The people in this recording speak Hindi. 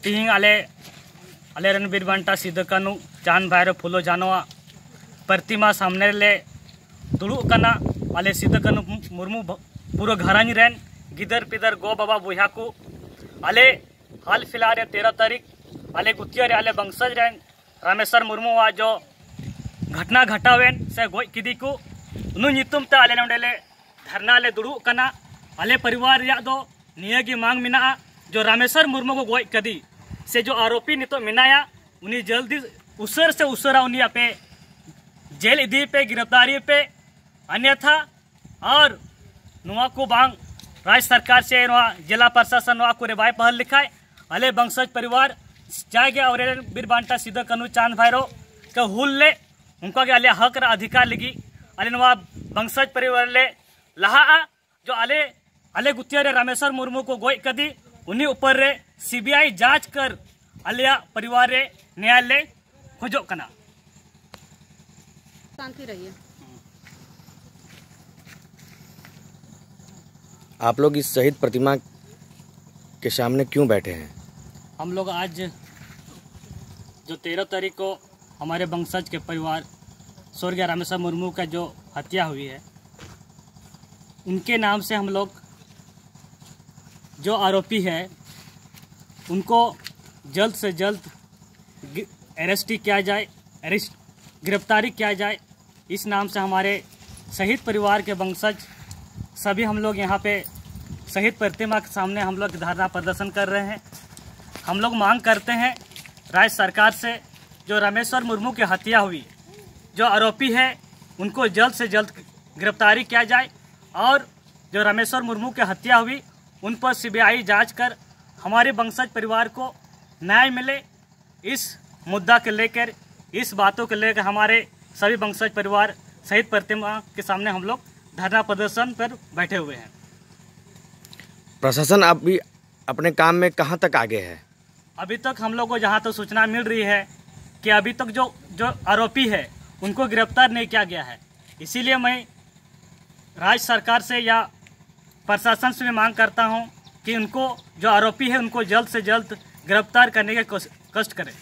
तीन आले रणबीर बांटा सिदो कानू चांद भाईरो फुलो जानो प्रतिमा सामने ले दुड़ुब कना आले सिदो कानू मुर्मू पूरा घरानी रेन गिदर पिदर गो बाबा बुहा को आले हाल फिलहाल 13 तारीख आले गुतिया रे आले बंसज रेन रामेश्वर मुर्मू जो घटना घटावेन से गोज किदी को उनु नितुम ते आले नोडेले धरना ले दुड़ुब कना आले परिवार रिया दो निया की मांग मिना जो रामेश्वर मुर्मू को गोज कदी से जो आरोपी नितो मिनाया उन्हीं जल्दी उसर से उसरा उन्हीं अपे जेल इदी पे गिरफ्तारी पे अन्यथा और नुआ को बांग राज्य सरकार से जिला प्रशासन नुआ को रेबाई पहल लिखाए अले बंसज परिवार चाहे गया और बीर बांटा सीधा कनु चांद भाईरो के हुल ले उनका के अले हक अधिकार लगी अले नुआ बंसज परिवार ले लहा जो अले गुतिया रे रामेश्वर मुर्मू को गोज कदी उन्हीं ऊपर रे सीबीआई जांच कर अलिया परिवार रे न्यायालय खोजो कना। शांति रहिए। आप लोग इस शहीद प्रतिमा के सामने क्यों बैठे हैं? हम लोग आज जो 13 तारीख को हमारे बंसज के परिवार स्वर्गीय रामेश्वर मुर्मू का जो हत्या हुई है उनके नाम से हम लोग जो आरोपी है उनको जल्द से जल्द अरेस्ट किया जाए, गिरफ्तारी किया जाए। इस नाम से हमारे शहीद परिवार के वंशज सभी हम लोग यहाँ पे शहीद प्रतिमा के सामने हम लोग धरना प्रदर्शन कर रहे हैं। हम लोग मांग करते हैं राज्य सरकार से जो रामेश्वर मुर्मू की हत्या हुई जो आरोपी है उनको जल्द से जल्द गिरफ्तारी किया जाए और जो रामेश्वर मुर्मू की हत्या हुई उन पर सीबीआई जांच कर हमारे वंशज परिवार को न्याय मिले। इस मुद्दा के लेकर इस बातों के लेकर हमारे सभी वंशज परिवार शहीद प्रतिमा के सामने हम लोग धरना प्रदर्शन पर बैठे हुए हैं। प्रशासन अभी अपने काम में कहां तक आगे है? अभी तक हम लोग को जहां तक सूचना मिल रही है कि अभी तक जो आरोपी है उनको गिरफ्तार नहीं किया गया है। इसीलिए मैं राज्य सरकार से या प्रशासन से मांग करता हूं कि उनको जो आरोपी है उनको जल्द से जल्द गिरफ्तार करने के कष्ट करें।